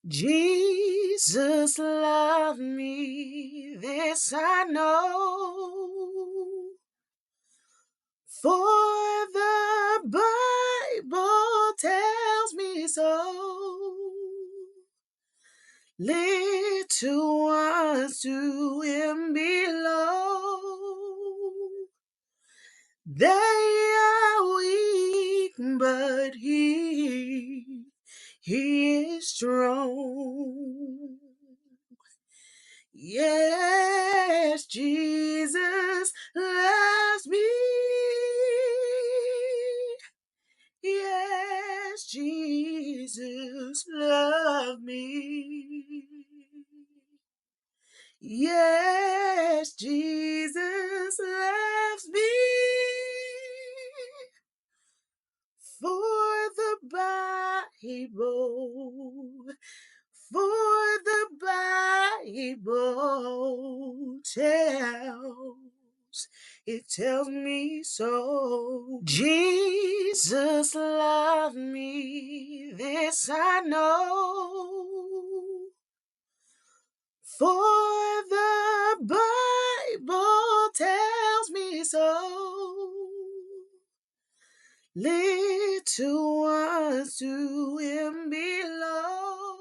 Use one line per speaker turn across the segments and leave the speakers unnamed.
Jesus loved me, this I know, for the Bible tells me so. Little ones to him belong. They are weak, but he is strong. Yes, Jesus loves me. Yes, Jesus loves me. Yes, Jesus loves me. For the Bible, it tells me so. Jesus loved me, this I know. For the Bible tells me so. Little ones to him belong.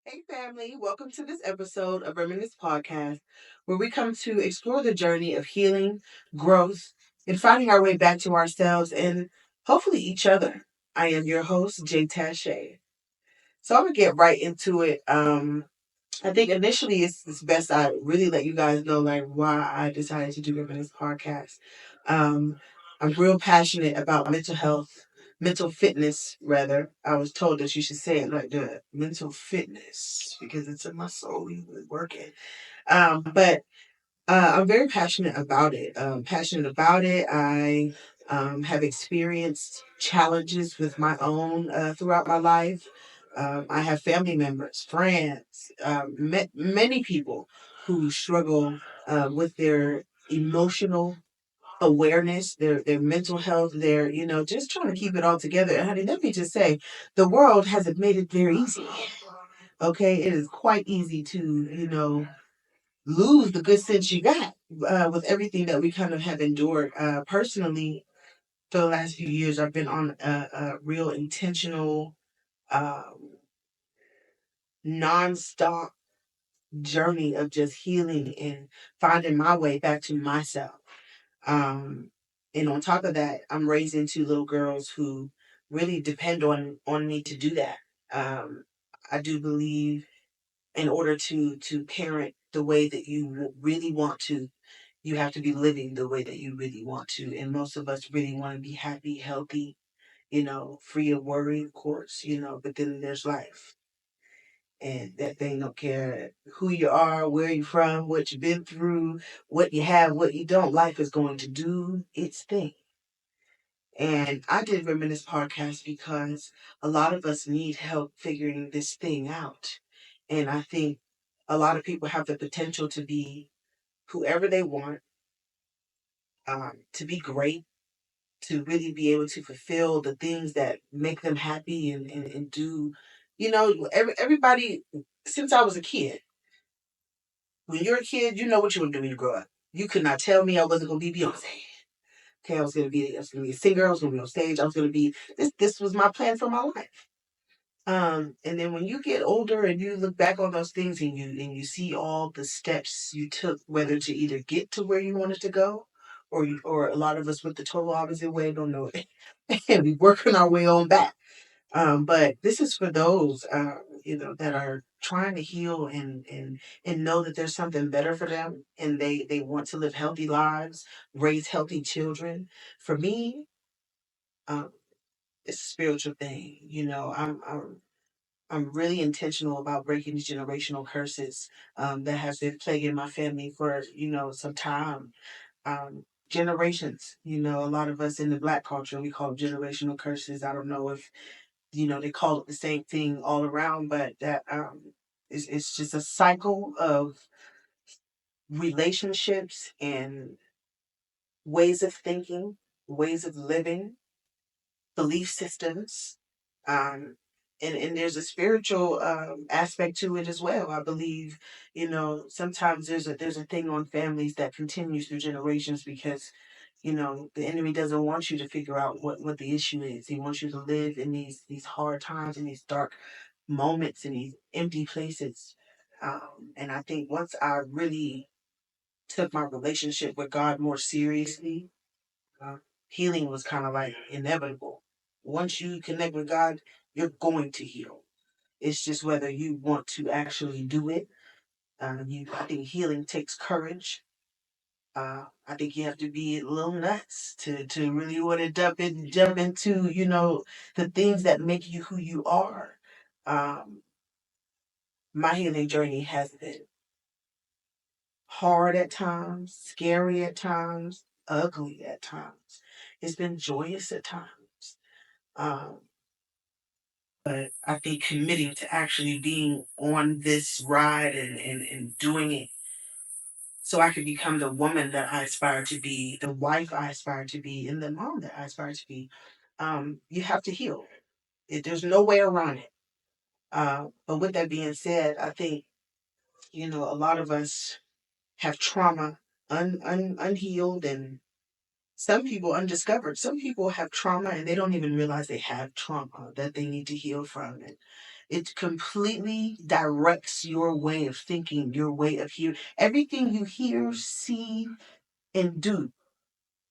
Hey family, welcome to this episode of Reminisce Podcast, where we come to explore the journey of healing, growth, and finding our way back to ourselves and hopefully each other. I am your host, Jay Tache. So I'm gonna get right into it. I think initially it's best I really let you guys know like why I decided to do this podcast. Um, I'm real passionate about mental health, mental fitness rather. I was told that you should say it like that, mental fitness, because it's in my soul. We working. But I'm very passionate about it. I have experienced challenges with my own throughout my life. I have family members, friends, many people who struggle with their emotional awareness, their mental health, their just trying to keep it all together. And honey, let me just say, the world hasn't made it very easy. Okay, it is quite easy to lose the good sense you got with everything that we kind of have endured. Personally, for the last few years, I've been on a real intentional, um, non-stop journey of just healing and finding my way back to myself. Um, and on top of that, I'm raising two little girls who really depend on me to do that. I do believe in order to parent the way that you really want to, you have to be living the way that you really want to. And most of us really want to be happy, healthy, free of worry, of course, but then there's life. And that thing don't care who you are, where you're from, what you've been through, what you have, what you don't. Life is going to do its thing. And I did Reminisce Podcast because a lot of us need help figuring this thing out. And I think a lot of people have the potential to be whoever they want, to be great, to really be able to fulfill the things that make them happy and do, everybody, since I was a kid, when you're a kid, you know what you want to do when you grow up. You could not tell me I wasn't going to be Beyonce. Okay, I was gonna be a singer. I was gonna be on stage. I was gonna be this. This was my plan for my life. And then when you get older and you look back on those things and you see all the steps you took, whether to either get to where you wanted to go, or a lot of us went the total opposite way, don't know it, and we working our way on back. But this is for those that are trying to heal and know that there's something better for them, and they want to live healthy lives, raise healthy children. For me, um, it's a spiritual thing. I'm really intentional about breaking these generational curses that have been plaguing my family for some time, generations. A lot of us in the Black culture, we call them generational curses. I don't know if they call it the same thing all around, but that it's just a cycle of relationships and ways of thinking, ways of living, belief systems. Um, and there's a spiritual aspect to it as well. I believe, sometimes there's a thing on families that continues through generations because, the enemy doesn't want you to figure out what the issue is. He wants you to live in these hard times, in these dark moments, in these empty places. And I think once I really took my relationship with God more seriously, uh, healing was kind of like inevitable. Once you connect with God, you're going to heal. It's just whether you want to actually do it. I think healing takes courage. I think you have to be a little nuts to really want to jump into the things that make you who you are. Um, my healing journey has been hard at times, scary at times, ugly at times. It's been joyous at times. Um, but I think committing to actually being on this ride and doing it so I could become the woman that I aspire to be, the wife I aspire to be, and the mom that I aspire to be, you have to heal. There's no way around it. But with that being said, I think, a lot of us have trauma unhealed, and some people undiscovered. Some people have trauma and they don't even realize they have trauma that they need to heal from. And it completely directs your way of thinking, your way of hearing. Everything you hear, see, and do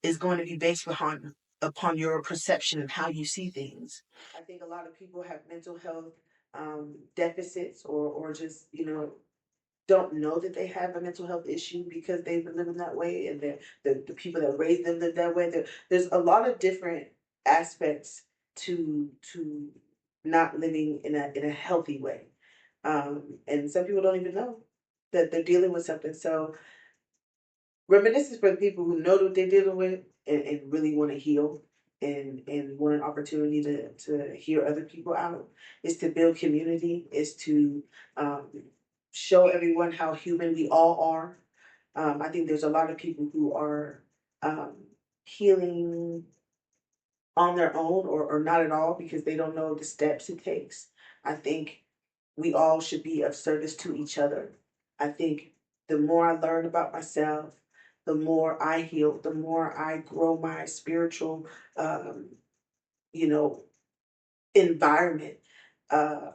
is going to be based upon your perception and how you see things. I think a lot of people have mental health deficits, or just don't know that they have a mental health issue because they've been living that way, and the people that raised them live that way. There's a lot of different aspects to not living in a healthy way, and some people don't even know that they're dealing with something. So reminiscence for the people who know what they're dealing with and really want to heal and want an opportunity to hear other people out, is to build community, is to um, show everyone how human we all are. I think there's a lot of people who are um, healing on their own, or not at all, because they don't know the steps it takes. I think we all should be of service to each other. I think the more I learn about myself, the more I heal, the more I grow my spiritual, um, you know, environment. Uh,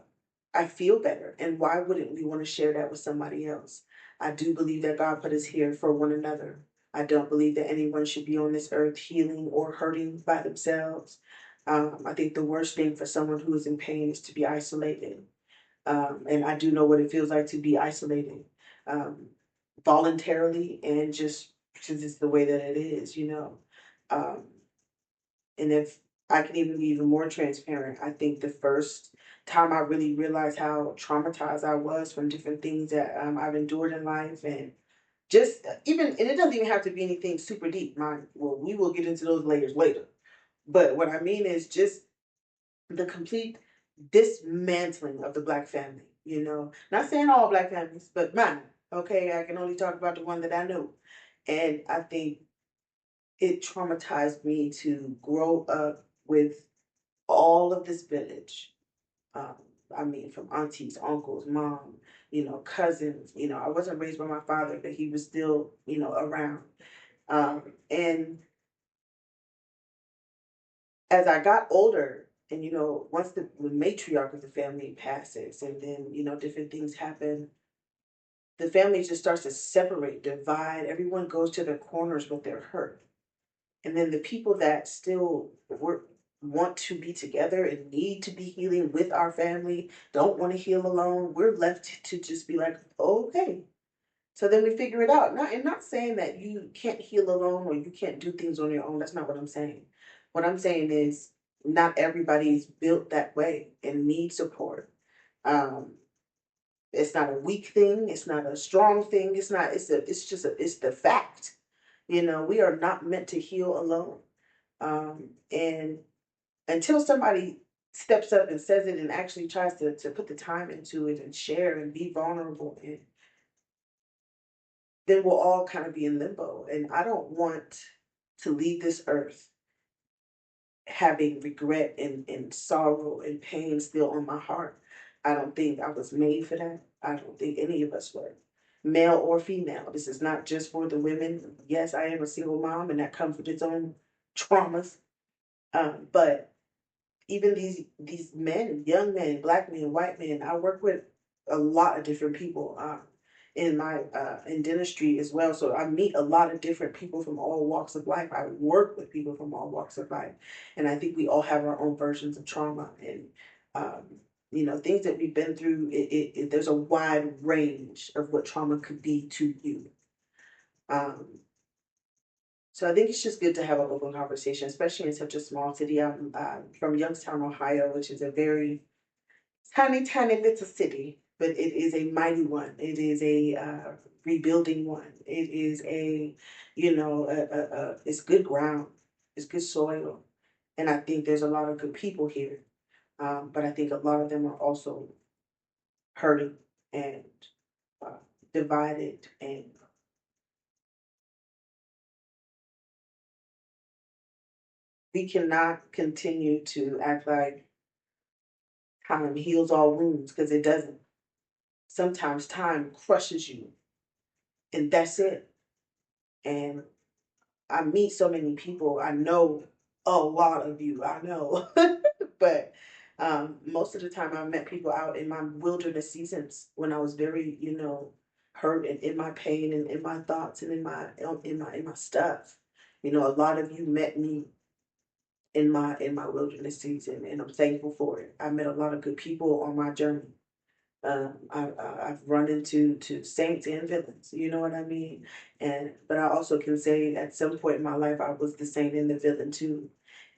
I feel better. And why wouldn't we want to share that with somebody else? I do believe that God put us here for one another. I don't believe that anyone should be on this earth healing or hurting by themselves. I think the worst thing for someone who is in pain is to be isolated. And I do know what it feels like to be isolated, um, voluntarily, and just because it's the way that it is. Um, and if I can even be even more transparent, I think the first time I really realized how traumatized I was from different things that I've endured in life, and just even, and it doesn't even have to be anything super deep. Well, we will get into those layers later. But what I mean is just the complete dismantling of the Black family. Not saying all Black families, but mine. Okay, I can only talk about the one that I know, and I think it traumatized me to grow up with all of this village. Um, I mean, from aunties, uncles, mom, cousins. I wasn't raised by my father, but he was still, around. And as I got older, and once the matriarch of the family passes, and then different things happen, the family just starts to separate, divide. Everyone goes to their corners with their hurt. And then the people that still want to be together and need to be healing with our family, don't want to heal alone, we're left to just be like, oh, okay. So then we figure it out. Not saying that you can't heal alone or you can't do things on your own. That's not what I'm saying. What I'm saying is not everybody is built that way and needs support. Um, it's not a weak thing. It's not a strong thing. It's the fact. We are not meant to heal alone. And until somebody steps up and says it and actually tries to put the time into it and share and be vulnerable, and then we'll all kind of be in limbo. And I don't want to leave this earth having regret and sorrow and pain still on my heart. I don't think I was made for that. I don't think any of us were, male or female. This is not just for the women. Yes, I am a single mom, and that comes with its own traumas. But even these men, young men, black men, white men, I work with a lot of different people in my in dentistry as well. So I meet a lot of different people from all walks of life. I work with people from all walks of life, and I think we all have our own versions of trauma and um, things that we've been through. There's a wide range of what trauma could be to you. Um, so I think it's just good to have an open conversation, especially in such a small city. I'm from Youngstown, Ohio, which is a very tiny, tiny little city, but it is a mighty one. It is a rebuilding one. It is it's good ground. It's good soil. And I think there's a lot of good people here. But I think a lot of them are also hurting and uh, divided. And we cannot continue to act like time heals all wounds because it doesn't. Sometimes time crushes you, and that's it. And I meet so many people. I know a lot of you. I know, but most of the time, I met people out in my wilderness seasons when I was very, hurt and in my pain and in my thoughts and in my stuff. A lot of you met me in my wilderness season, and I'm thankful for it. I met a lot of good people on my journey. I've run into saints and villains, you know what I mean? But I also can say at some point in my life I was the saint and the villain too.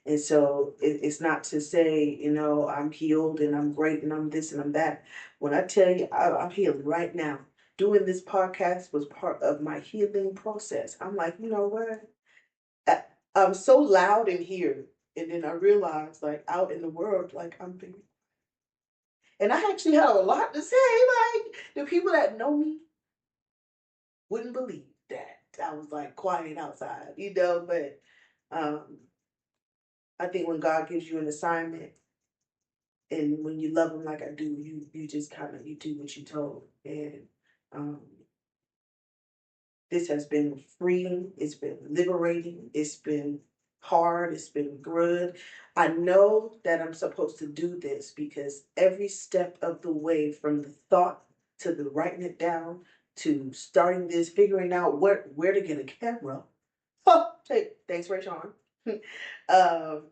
And so it's not to say, I'm healed and I'm great and I'm this and I'm that. When I tell you I'm healed right now, doing this podcast was part of my healing process. I'm like, you know what? I, I'm so loud in here. And then I realized, like, out in the world, like, I'm being. And I actually have a lot to say. Like, the people that know me wouldn't believe that I was like quiet outside, But um, I think when God gives you an assignment, and when you love Him like I do, you just kind of you do what you told. And um, this has been freeing. It's been liberating. It's been hard. It's been good. I know that I'm supposed to do this because every step of the way, from the thought to the writing it down to starting this, figuring out where to get a camera. Oh, hey, thanks, Ray Sean. um,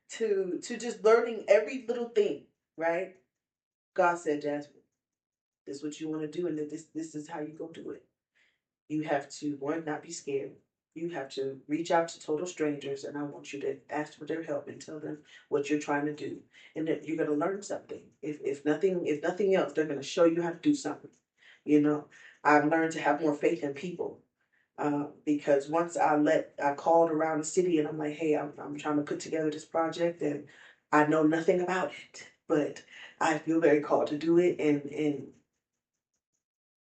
to just learning every little thing, right? God said, Jasmine, this is what you want to do, and this is how you go do it. You have to, one, not be scared. You have to reach out to total strangers, and I want you to ask for their help and tell them what you're trying to do, and that you're going to learn something. If nothing else, they're going to show you how to do something. You know, I've learned to have more faith in people because once I called around the city and I'm like, hey, I'm trying to put together this project, and I know nothing about it, but I feel very called to do it, and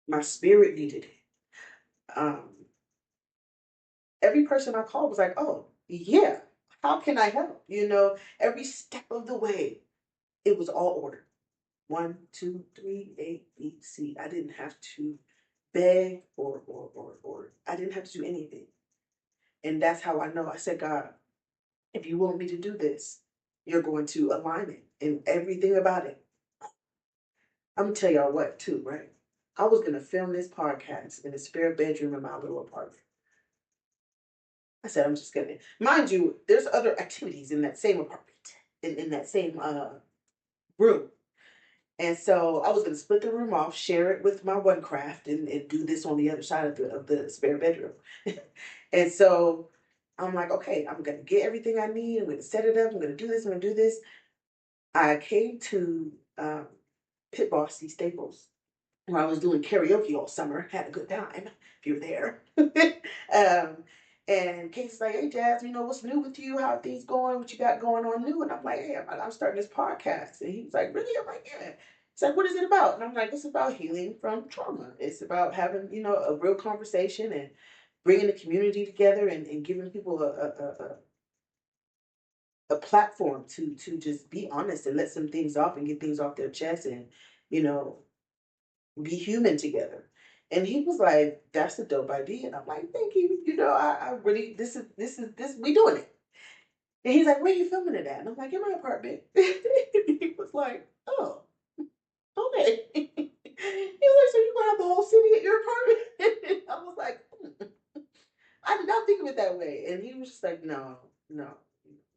my spirit needed it. Um, every person I called was like, oh, yeah, how can I help? Every step of the way, it was all ordered. 1, 2, 3, A, B, C. I didn't have to beg or I didn't have to do anything. And that's how I know. I said, God, if you want me to do this, you're going to align it and everything about it. I'm going to tell y'all what, too, right? I was going to film this podcast in the spare bedroom in my little apartment. I said, I'm just gonna, mind you, there's other activities in that same apartment, in that same room. And so I was gonna split the room off, share it with my one craft, and do this on the other side of the spare bedroom. And so I'm like, okay, I'm gonna get everything I need. I'm gonna set it up. I'm gonna do this. I'm gonna do this. I came to Pit Bossy Staples where I was doing karaoke all summer. Had a good time if you're there. um, and Casey's like, hey, Jazz, what's new with you? How are things going? What you got going on new? And I'm like, hey, I'm starting this podcast. And he was like, really? I'm like, yeah. He's like, what is it about? And I'm like, it's about healing from trauma. It's about having, a real conversation and bringing the community together and giving people a platform to just be honest and let some things off and get things off their chest and, you know, be human together. And he was like, "That's a dope idea." And I'm like, "Thank you. You know, I really this we doing it." And he's like, "Where you filming it at?" And I'm like, "In my apartment." He was like, "Oh, okay." He was like, "So you gonna have the whole city at your apartment?" I was like, I did not think of it that way. And he was just like, "No, no,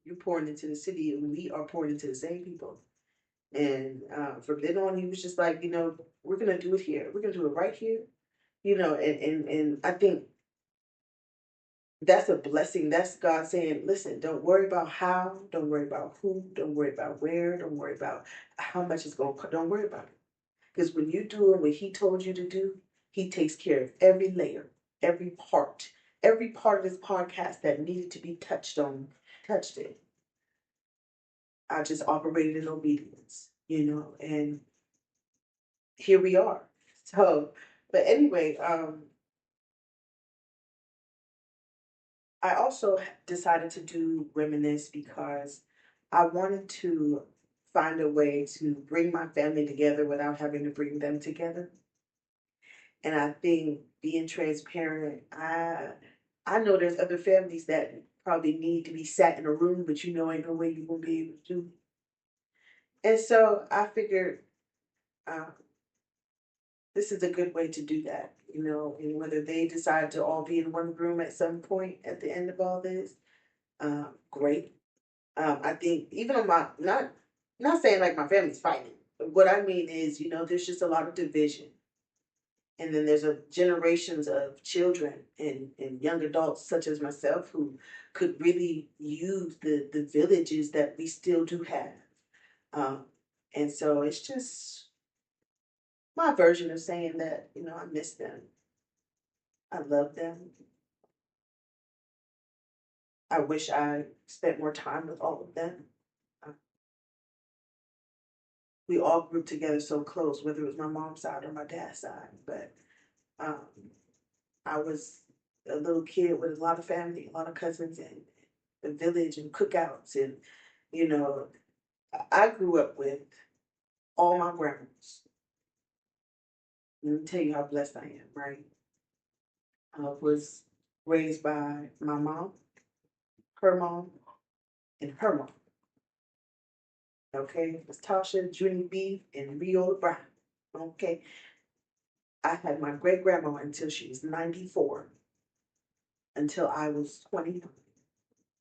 you're pouring into the city, and we are pouring into the same people." And from then on, he was just like, "You know, we're gonna do it here. We're gonna do it right here." You know, and I think that's a blessing. That's God saying, "Listen, don't worry about how, don't worry about who, don't worry about where, don't worry about how much it's going to, don't worry about it. Because when you do what He told you to do, He takes care of every layer, every part of this podcast that needed to be touched on, touched it. I just operated in obedience, you know, and here we are." So, but anyway, I also decided to do Reminisce because I wanted to find a way to bring my family together without having to bring them together. And I think being transparent, I know there's other families that probably need to be sat in a room, but you know ain't no way you're gonna be able to do. And so I figured uh, this is a good way to do that, you know, and whether they decide to all be in one room at some point at the end of all this, great. I think even on my not saying like my family's fighting, but what I mean is, you know, there's just a lot of division. And then there's a generations of children and young adults such as myself who could really use the villages that we still do have. Um, and so it's just my version of saying that, you know, I miss them. I love them. I wish I spent more time with all of them. Uh, we all grew together so close, whether it was my mom's side or my dad's side. But um, I was a little kid with a lot of family, a lot of cousins, and the village and cookouts. And, you know, I grew up with all my grandmas. Let me tell you how blessed I am, right? I was raised by my mom, and her mom. Okay, it was Tasha, Junie B, and Viola Brown. Okay, I had my great grandma until she was 94, until I was 29,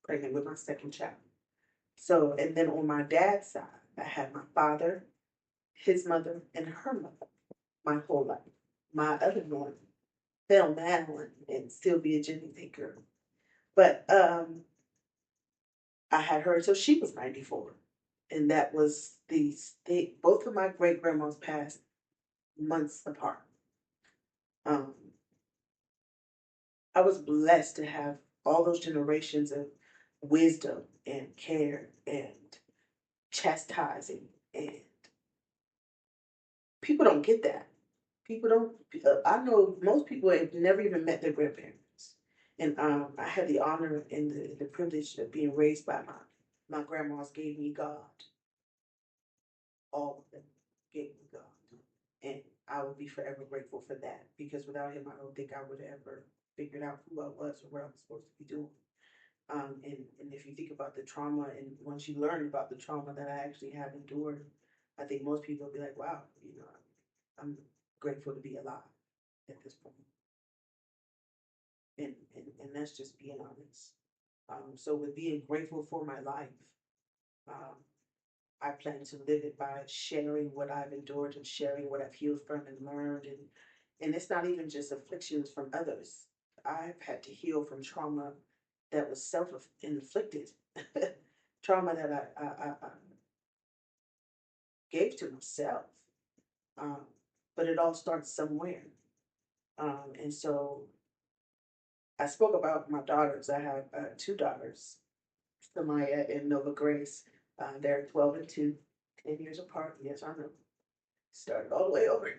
pregnant with my second child. So, and then on my dad's side, I had my father, his mother, and her mother my whole life. My other one, Phil Madeline, and Sylvia Jenny Thinker. But I had her until she was 94. And that was both of my great grandmas passed months apart. Um, I was blessed to have all those generations of wisdom and care and chastising. And people don't get that. People don't, I know most people have never even met their grandparents. And I had the honor and the privilege of being raised by my grandmas gave me God. All of them gave me God. And I will be forever grateful for that because without him, I don't think I would have ever figured out who I was or what I was supposed to be doing. And if you think about the trauma, and once you learn about the trauma that I actually have endured, I think most people will be like, wow, you know, I'm grateful to be alive at this point. And that's just being honest. So with being grateful for my life, um, I plan to live it by sharing what I've endured and sharing what I've healed from and learned. And it's not even just afflictions from others. I've had to heal from trauma that was self-inflicted, trauma that I gave to myself. Um, but it all starts somewhere. And so I spoke about my daughters. I have two daughters, Samaya and Nova Grace. They're 12 and 2, 10 years apart. Yes, I know. Started all the way over.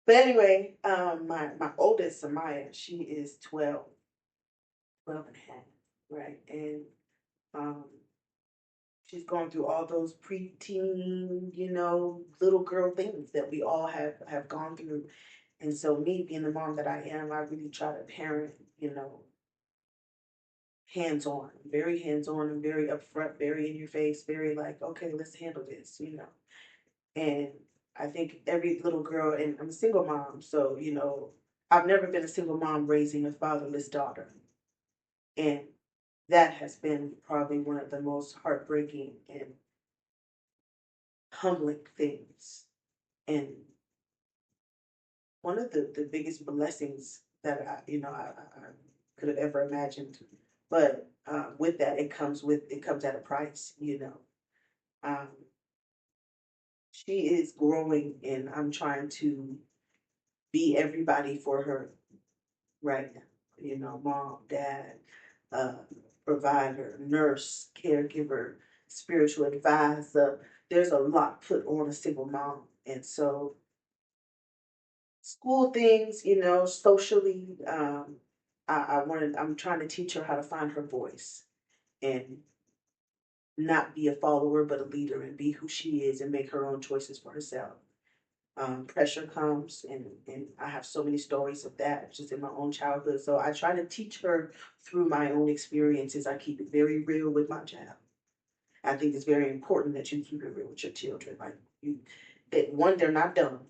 But anyway, my oldest, Samaya, she is 12, 12 and a half, right? And um, she's going through all those preteen, little girl things that we all have gone through. And so me being the mom that I am, I really try to parent, hands on and very upfront, very in your face, very like, okay, let's handle this. And I think every little girl, and I'm a single mom, so, I've never been a single mom raising a fatherless daughter. And that has been probably one of the most heartbreaking and humbling things. And one of the biggest blessings that I could have ever imagined. But with that, it comes at a price. Um, she is growing, and I'm trying to be everybody for her right now. Mom, dad, uh, provider, nurse, caregiver, spiritual advisor. There's a lot put on a single mom, and so school things, socially. I'm trying to teach her how to find her voice and not be a follower, but a leader, and be who she is and make her own choices for herself. Pressure comes, and I have so many stories of that just in my own childhood. So I try to teach her through my own experiences. I keep it very real with my child. I think it's very important that you keep it real with your children. Like that one, they're not dumb.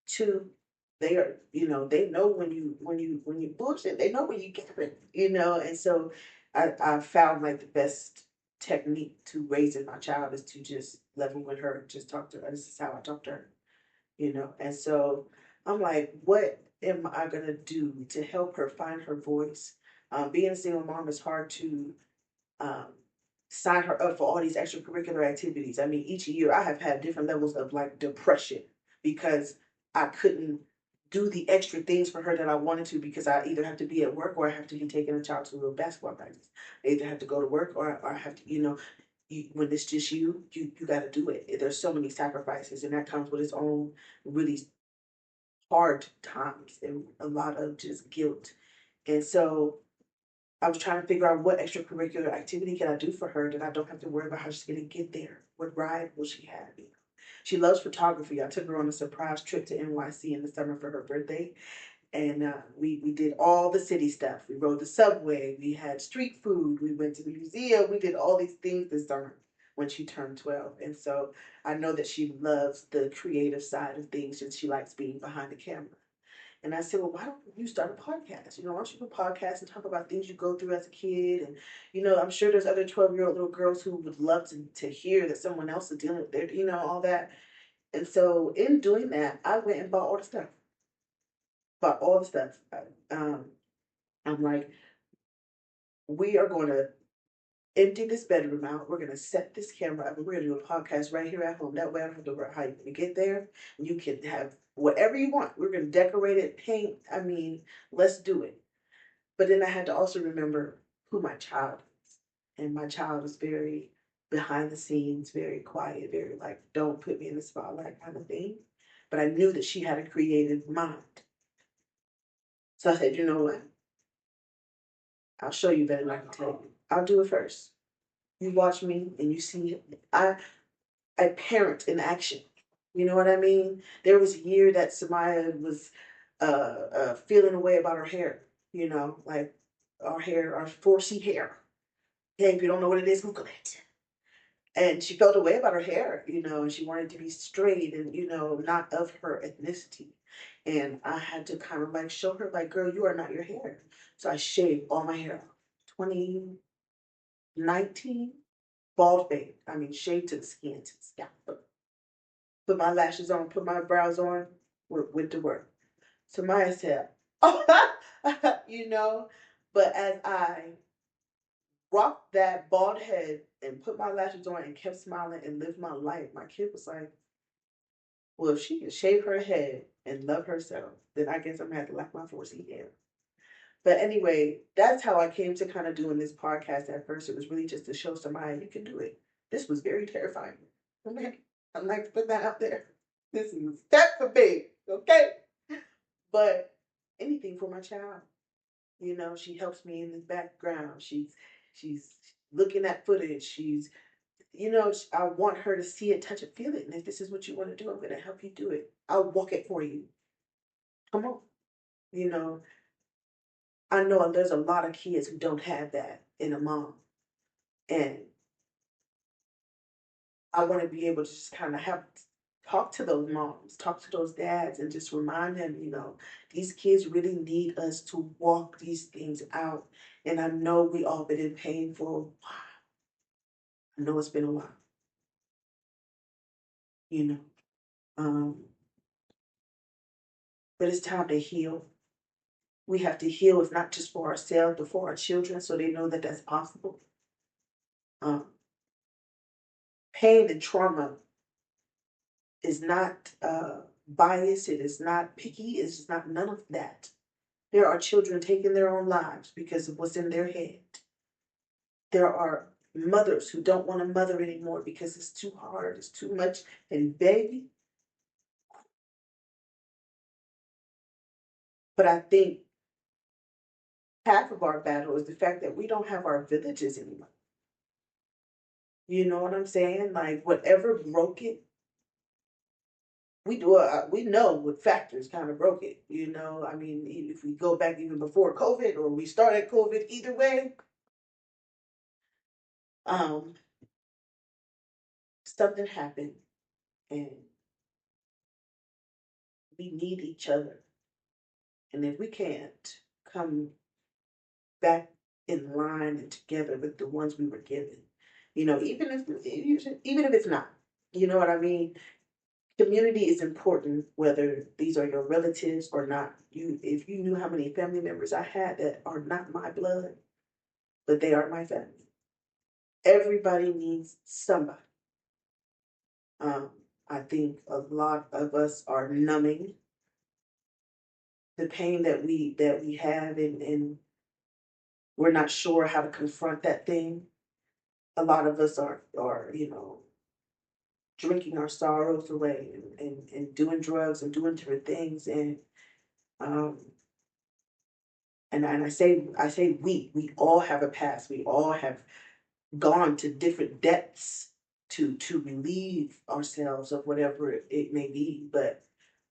Two, they are, they know when you bullshit. They know when you get it. And so I found like the best technique to raising my child is to just level with her and just talk to her. This is how I talk to her. And so I'm like, what am I gonna do to help her find her voice? Being a single mom is hard to um, sign her up for all these extracurricular activities. I mean, each year I have had different levels of like depression because I couldn't do the extra things for her that I wanted to because I either have to be at work or I have to be taking a child to a basketball practice. I either have to go to work or I have to, when it's just you got to do it. There's so many sacrifices, and that comes with its own really hard times and a lot of just guilt. And so I was trying to figure out what extracurricular activity can I do for her that I don't have to worry about how she's going to get there. What ride will she have? She loves photography. I took her on a surprise trip to NYC in the summer for her birthday, and we did all the city stuff. We rode the subway. We had street food. We went to the museum. We did all these things this summer when she turned 12. And so I know that she loves the creative side of things and she likes being behind the camera. And I said, well, why don't you start a podcast? Why don't you do a podcast and talk about things you go through as a kid? And, I'm sure there's other 12-year-old little girls who would love to hear that someone else is dealing with their, all that. And so in doing that, I went and bought all the stuff. Bought all the stuff. Um, I'm like, we are going to empty this bedroom out. We're going to set this camera up and we're going to do a podcast right here at home. That way I don't have to worry how you're going to get there. You can have whatever you want. We're going to decorate it, paint. I mean, let's do it. But then I had to also remember who my child is. And my child is very behind the scenes, very quiet, very like, don't put me in the spotlight kind of thing. But I knew that she had a creative mind. So I said, you know what? I'll show you better than I can tell you. I'll do it first. You watch me and you see I parent in action. You know what I mean? There was a year that Samaya was feeling away about her hair. Like our hair, our 4C hair. Hey, if you don't know what it is, Google it. And she felt away about her hair, and she wanted to be straight and, not of her ethnicity. And I had to kind of like show her, like, girl, you are not your hair. So I shaved all my hair off. 2019, bald fade. I mean, shaved to the skin, to the scalp. Put my lashes on, put my brows on, went to work. So Maya said, oh, but as I rocked that bald head and put my lashes on and kept smiling and lived my life, my kid was like, well, if she can shave her head and love herself, then I guess I'm going to have to like my 4C hair. But anyway, that's how I came to kind of doing this podcast at first. It was really just to show somebody you can do it. This was very terrifying. Okay? I'd like to put that out there. This is a step for me, okay? But anything for my child. She helps me in the background. She's looking at footage. She's I want her to see it, touch it, feel it. And if this is what you want to do, I'm going to help you do it. I'll walk it for you. Come on. You know, I know there's a lot of kids who don't have that in a mom. And I want to be able to just kind of talk to those moms, talk to those dads, and just remind them, these kids really need us to walk these things out. And I know we all been in pain for a while. I know it's been a while, you know. Um, but it's time to heal. We have to heal, if not just for ourselves, but for our children, so they know that that's possible. Um, Pain and trauma is not biased. It is not picky. It's not none of that. There are children taking their own lives because of what's in their head. There are mothers who don't want to mother anymore because it's too hard, it's too much. And baby, but I think half of our battle is the fact that we don't have our villages anymore. You know what I'm saying? Like whatever broke it, we know what factors kind of broke it. I mean, if we go back even before COVID or we started COVID, either way, um, something happened, and we need each other. And if we can't come back in line and together with the ones we were given, even if it's not, you know what I mean? Community is important, whether these are your relatives or not. If you knew how many family members I had that are not my blood, but they are my family. Everybody needs somebody. Um, I think a lot of us are numbing the pain that we have, and we're not sure how to confront that thing. A lot of us are drinking our sorrows away, and doing drugs and doing different things, um and I say we all have a past. We all have gone to different depths to relieve ourselves of whatever it may be. But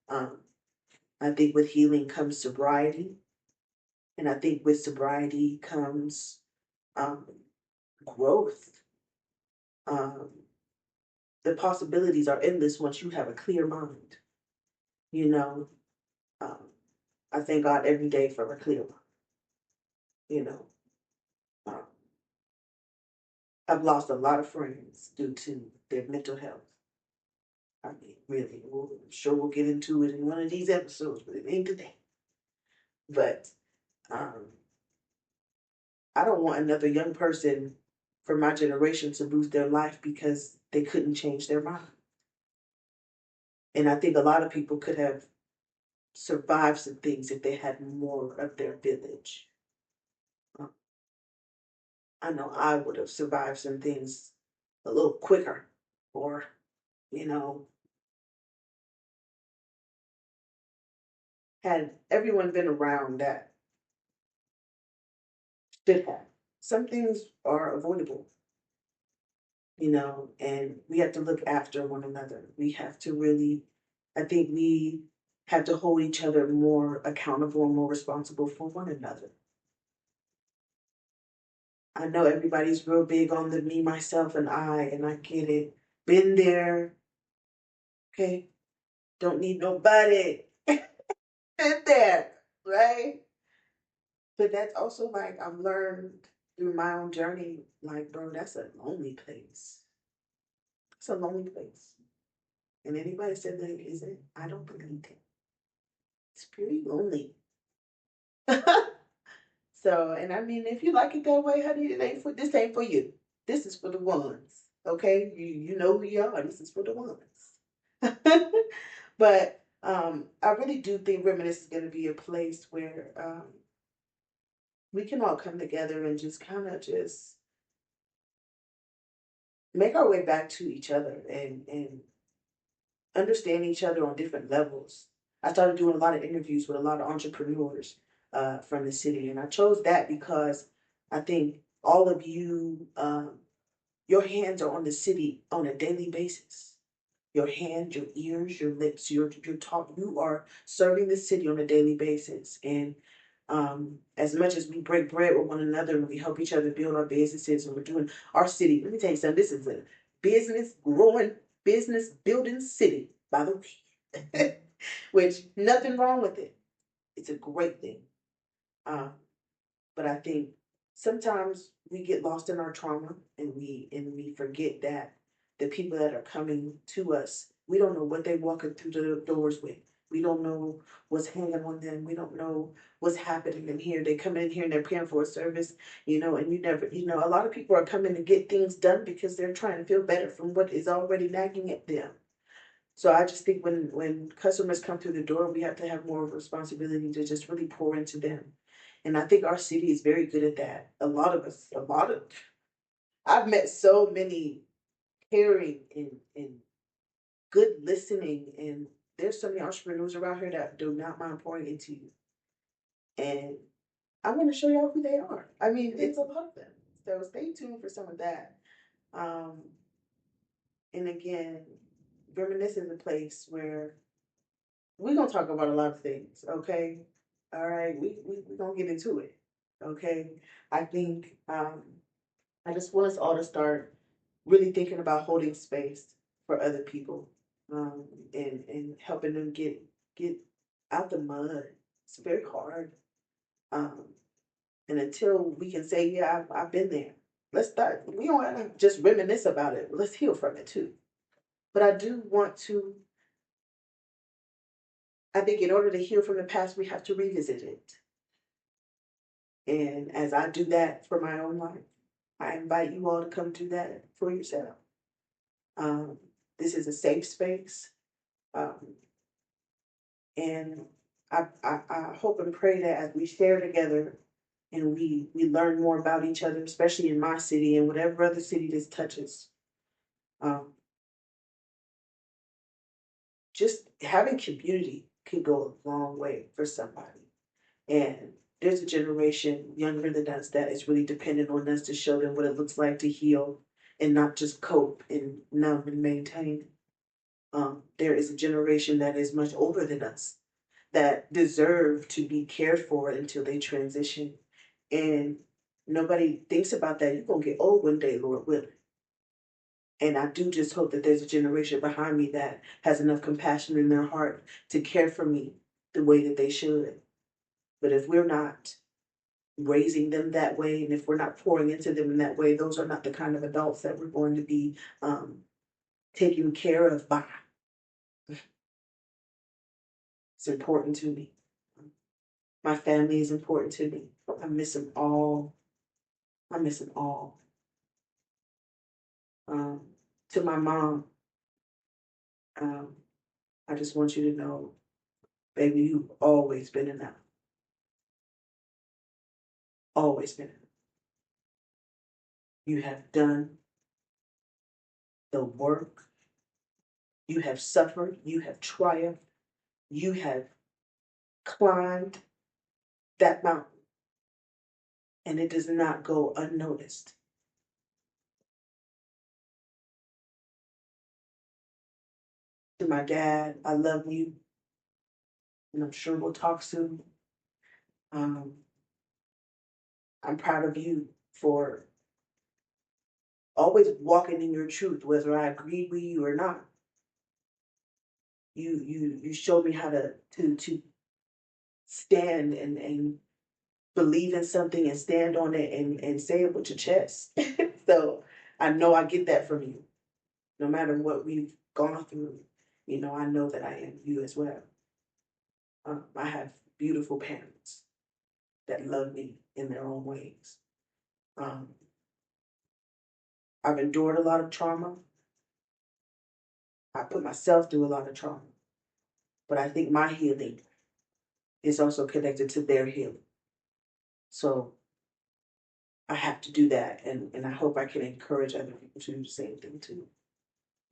um I think with healing comes sobriety, and I think with sobriety comes um growth. um the possibilities are endless once you have a clear mind. you know um I thank God every day for a clear mind. you know um, I've lost a lot of friends due to their mental health. I mean, really, I'm sure we'll get into it in one of these episodes, but it ain't today. But um, I don't want another young person from my generation to lose their life because they couldn't change their mind. And I think a lot of people could have survived some things if they had more of their village. Uh, I know I would have survived some things a little quicker, or, you know, had everyone been around that should have. Some things are avoidable, and we have to look after one another. We have to really, I think we have to hold each other more accountable and more responsible for one another. I know everybody's real big on the me, myself, and I get it. Been there, okay? Don't need nobody. Been there, right? But that's also like I've learned through my own journey, like, bro, that's a lonely place. It's a lonely place. And anybody said that it isn't, I don't believe it. It's pretty lonely. So, and I mean, if you like it that way, honey, this ain't for you. This is for the ones. Okay? You know who you are. This is for the ones. But I really do think Reminisce is gonna be a place where we can all come together and just kind of just make our way back to each other, and understand each other on different levels. I started doing a lot of interviews with a lot of entrepreneurs from the city, and I chose that because I think all of you Your hands are on the city on a daily basis. Your hands, your ears, your lips, your talk. You are serving the city on a daily basis. And as much as we break bread with one another and we help each other build our businesses and we're doing our city, let me tell you something. This is a business growing, business building city, by the way. Which nothing wrong with it. It's a great thing. Um, but I think sometimes we get lost in our trauma and we forget that the people that are coming to us, we don't know what they're walking through the doors with. We don't know what's hanging on them. We don't know what's happening in here. They come in here and they're paying for a service, and you never, a lot of people are coming to get things done because they're trying to feel better from what is already nagging at them. So I just think when customers come through the door, we have to have more of a responsibility to just really pour into them. And I think our city is very good at that. I've met so many caring and good listening, and there's so many entrepreneurs around here that do not mind pouring into you. And I want to show y'all who they are. I mean, it's a lot of them. So stay tuned for some of that. Um, and again, Reminisce is a place where we're gonna talk about a lot of things, okay? All right, we gonna get into it. Okay. I think I just want us all to start really thinking about holding space for other people, and helping them get out the mud. It's very hard. Um, and until we can say, yeah, I've been there. Let's start. We don't have to just reminisce about it. Let's heal from it too. But I do want to. I think in order to heal from the past, we have to revisit it. And as I do that for my own life, I invite you all to come do that for yourself. Um, this is a safe space. Um, and I hope and pray that as we share together and we learn more about each other, especially in my city and whatever other city this touches, um, just having community can go a long way for somebody. And there's a generation younger than us that is really dependent on us to show them what it looks like to heal and not just cope and numb and maintain. There is a generation that is much older than us that deserve to be cared for until they transition. And nobody thinks about that. You're going to get old one day, Lord willing. And I do just hope that there's a generation behind me that has enough compassion in their heart to care for me the way that they should. But if we're not raising them that way, and if we're not pouring into them in that way, those are not the kind of adults that we're going to be taken care of by. It's important to me. My family is important to me. I miss them all. I miss them all. Um, to my mom, um, I just want you to know, baby, you've always been enough. Always been enough. You have done the work. You have suffered. You have triumphed. You have climbed that mountain, and it does not go unnoticed. To my dad, I love you, and I'm sure we'll talk soon. Um, I'm proud of you for always walking in your truth, whether I agreed with you or not. You showed me how to stand and believe in something and stand on it and say it with your chest. So I know I get that from you. No matter what we've gone through, I know that I am you as well. I have beautiful parents that love me in their own ways. Um, I've endured a lot of trauma. I put myself through a lot of trauma. But I think my healing is also connected to their healing. So I have to do that. And I hope I can encourage other people to do the same thing too.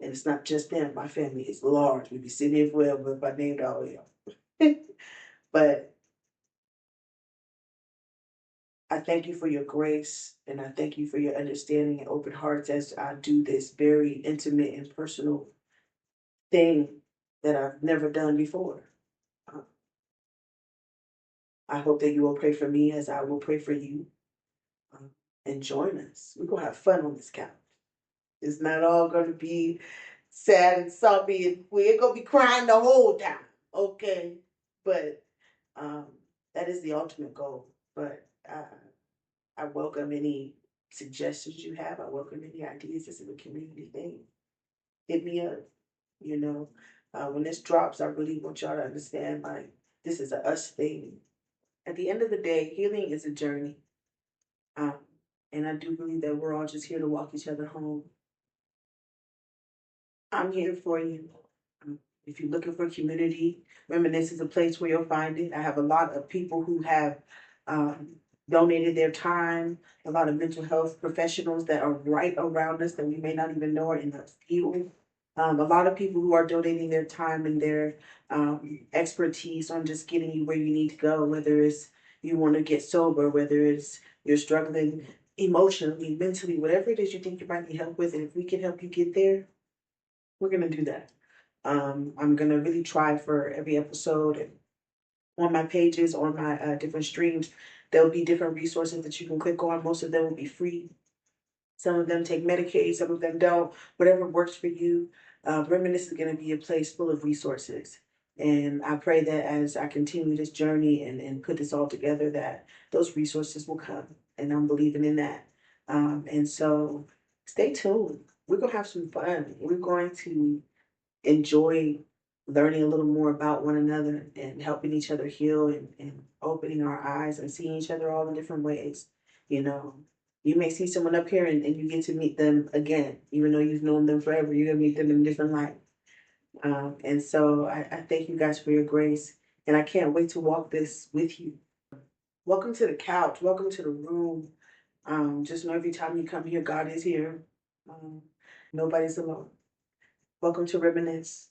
And it's not just them. My family is large. We'd be sitting here forever if I named all of y'all. But I thank you for your grace, and I thank you for your understanding and open hearts as I do this very intimate and personal thing that I've never done before. Uh, I hope that you will pray for me as I will pray for you, um, and join us. We're going to have fun on this couch. It's not all going to be sad and soppy, and we ain't going to be crying the whole time, okay? But um, that is the ultimate goal. But I welcome any suggestions you have. I welcome any ideas. This is a community thing. Hit me up. You know, when this drops, I really want y'all to understand, like, this is a us thing. At the end of the day, healing is a journey. Um, and I do believe that we're all just here to walk each other home. I'm here for you. Um, if you're looking for community, Reminisce is a place where you'll find it. I have a lot of people who have um, donated their time, a lot of mental health professionals that are right around us that we may not even know are in the field. A lot of people who are donating their time and their expertise on just getting you where you need to go, whether it's you want to get sober, whether it's you're struggling emotionally, mentally, whatever it is you think you might need help with. And if we can help you get there, we're going to do that. I'm going to really try for every episode on my pages, on my different streams. There'll be different resources that you can click on. Most of them will be free. Some of them take Medicaid, some of them don't. Whatever works for you. Reminisce is going to be a place full of resources. And I pray that as I continue this journey and put this all together, that those resources will come. And I'm believing in that. And so stay tuned. We're going to have some fun. We're going to enjoy learning a little more about one another and helping each other heal and opening our eyes and seeing each other all in different ways. You know, you may see someone up here and you get to meet them again, even though you've known them forever, you're going to meet them in a different light. And so I thank you guys for your grace, and I can't wait to walk this with you. Welcome to the couch. Welcome to the room. Just know every time you come here, God is here. Nobody's alone. Welcome to Reminisce.